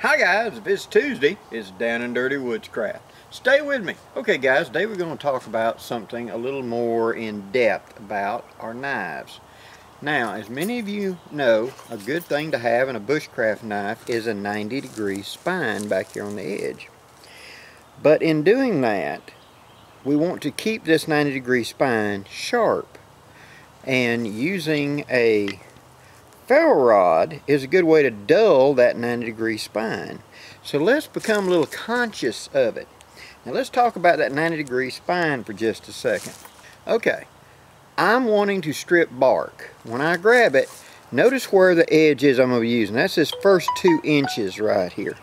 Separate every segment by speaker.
Speaker 1: Hi guys, if it's Tuesday, it's Down and Dirty Woodscraft. Stay with me. Okay guys, today we're going to talk about something a little more in depth about our knives. Now, as many of you know, a good thing to have in a bushcraft knife is a 90-degree spine back here on the edge. But in doing that, we want to keep this 90-degree spine sharp. And using a ferro rod is a good way to dull that 90-degree spine. So let's become a little conscious of it. Now let's talk about that 90-degree spine for just a second. Okay, I'm wanting to strip bark. When I grab it, notice where the edge is I'm going to be using. That's this first 2 inches right here.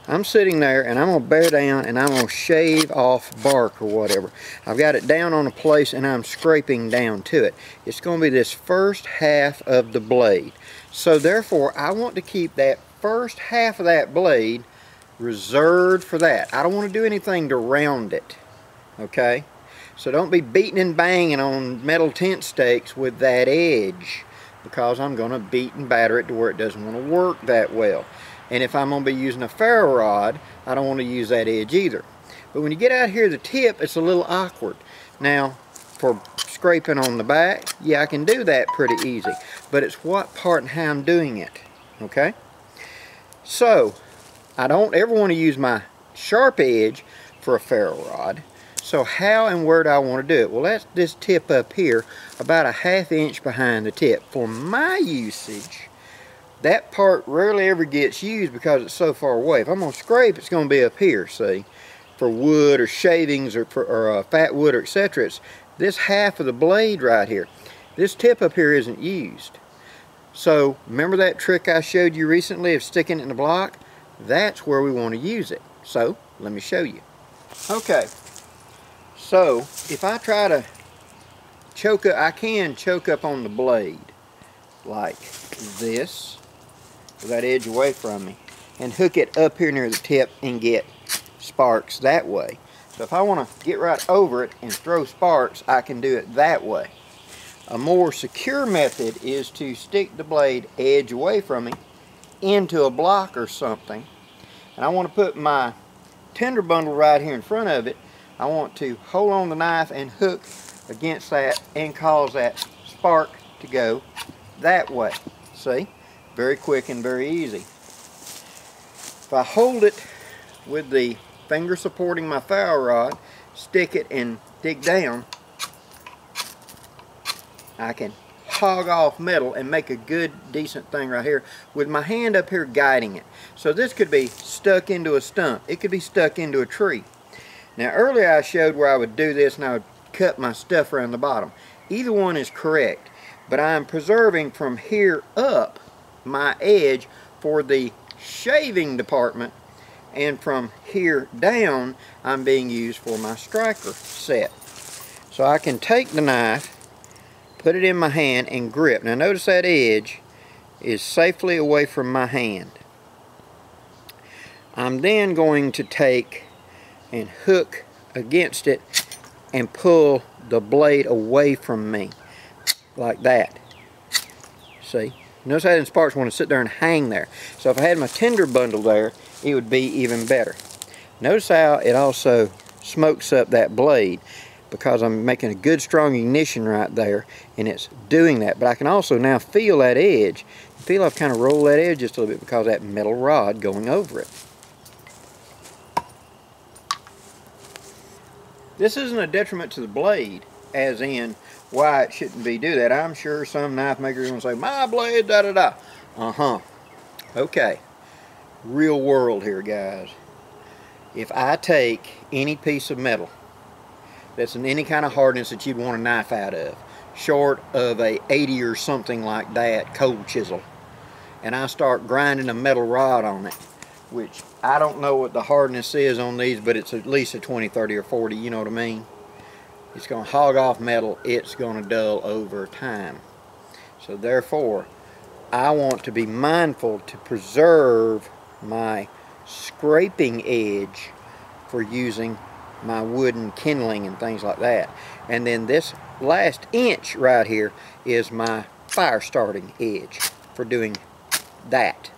Speaker 1: I'm sitting there and I'm going to bear down and I'm going to shave off bark or whatever. I've got it down on a place and I'm scraping down to it. It's going to be this first half of the blade. So therefore I want to keep that first half of that blade reserved for that. I don't want to do anything to round it. Okay? So don't be beating and banging on metal tent stakes with that edge, because I'm going to beat and batter it to where it doesn't want to work that well. And if I'm going to be using a ferro rod, I don't want to use that edge either. But when you get out here the tip, it's a little awkward. Now, for scraping on the back, yeah, I can do that pretty easy. But it's what part and how I'm doing it. Okay? So, I don't ever want to use my sharp edge for a ferro rod. So how and where do I want to do it? Well, that's this tip up here, about a 1/2 inch behind the tip. For my usage, that part rarely ever gets used because it's so far away. If I'm going to scrape, it's going to be up here, see? For wood or shavings or fat wood or etc. It's this half of the blade right here. This tip up here isn't used. So, remember that trick I showed you recently of sticking it in the block? That's where we want to use it. So, let me show you. Okay. So, if I try to choke up, I can choke up on the blade like this, with that edge away from me, and hook it up here near the tip and get sparks that way. So if I want to get right over it and throw sparks, I can do it that way. A more secure method is to stick the blade edge away from me into a block or something, and I want to put my tinder bundle right here in front of it. I want to hold on the knife and hook against that and cause that spark to go that way. See? Very quick and very easy. If I hold it with the finger supporting my ferro rod, stick it and dig down, I can hog off metal and make a good decent thing right here with my hand up here guiding it. So this could be stuck into a stump. It could be stuck into a tree. Now earlier I showed where I would do this and I would cut my stuff around the bottom. Either one is correct, but I'm preserving from here up my edge for the shaving department, and from here down I'm being used for my striker set. So I can take the knife, put it in my hand and grip. Now notice that edge is safely away from my hand. I'm then going to take and hook against it and pull the blade away from me like that. See? Notice how the sparks want to sit there and hang there. So if I had my tinder bundle there, it would be even better. Notice how it also smokes up that blade, because I'm making a good strong ignition right there and it's doing that. But I can also now feel that edge. Feel I've kind of rolled that edge just a little bit because of that metal rod going over it. This isn't a detriment to the blade, as in why it shouldn't be do that. I'm sure some knife maker is going to say, my blade, da-da-da. Okay. Real world here, guys. If I take any piece of metal that's in any kind of hardness that you'd want a knife out of, short of a 80 or something like that, cold chisel, and I start grinding a metal rod on it, which I don't know what the hardness is on these, but it's at least a 20, 30, or 40, you know what I mean? It's going to hog off metal. It's going to dull over time. So therefore, I want to be mindful to preserve my scraping edge for using my wooden kindling and things like that. And then this last inch right here is my fire starting edge for doing that.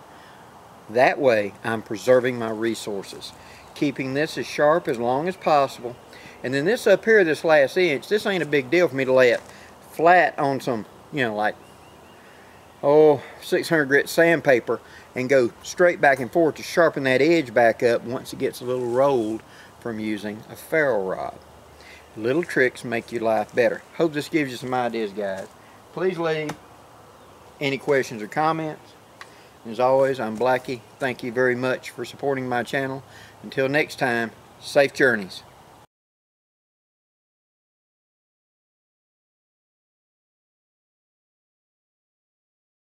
Speaker 1: That way I'm preserving my resources, keeping this as sharp as long as possible. And then this up here, this last inch, this ain't a big deal for me to lay it flat on some, you know, like 600 grit sandpaper and go straight back and forth to sharpen that edge back up once it gets a little rolled from using a ferro rod. Little tricks make your life better. Hope this gives you some ideas, guys. Please leave any questions or comments. As always, I'm Blackie. Thank you very much for supporting my channel. Until next time, safe journeys.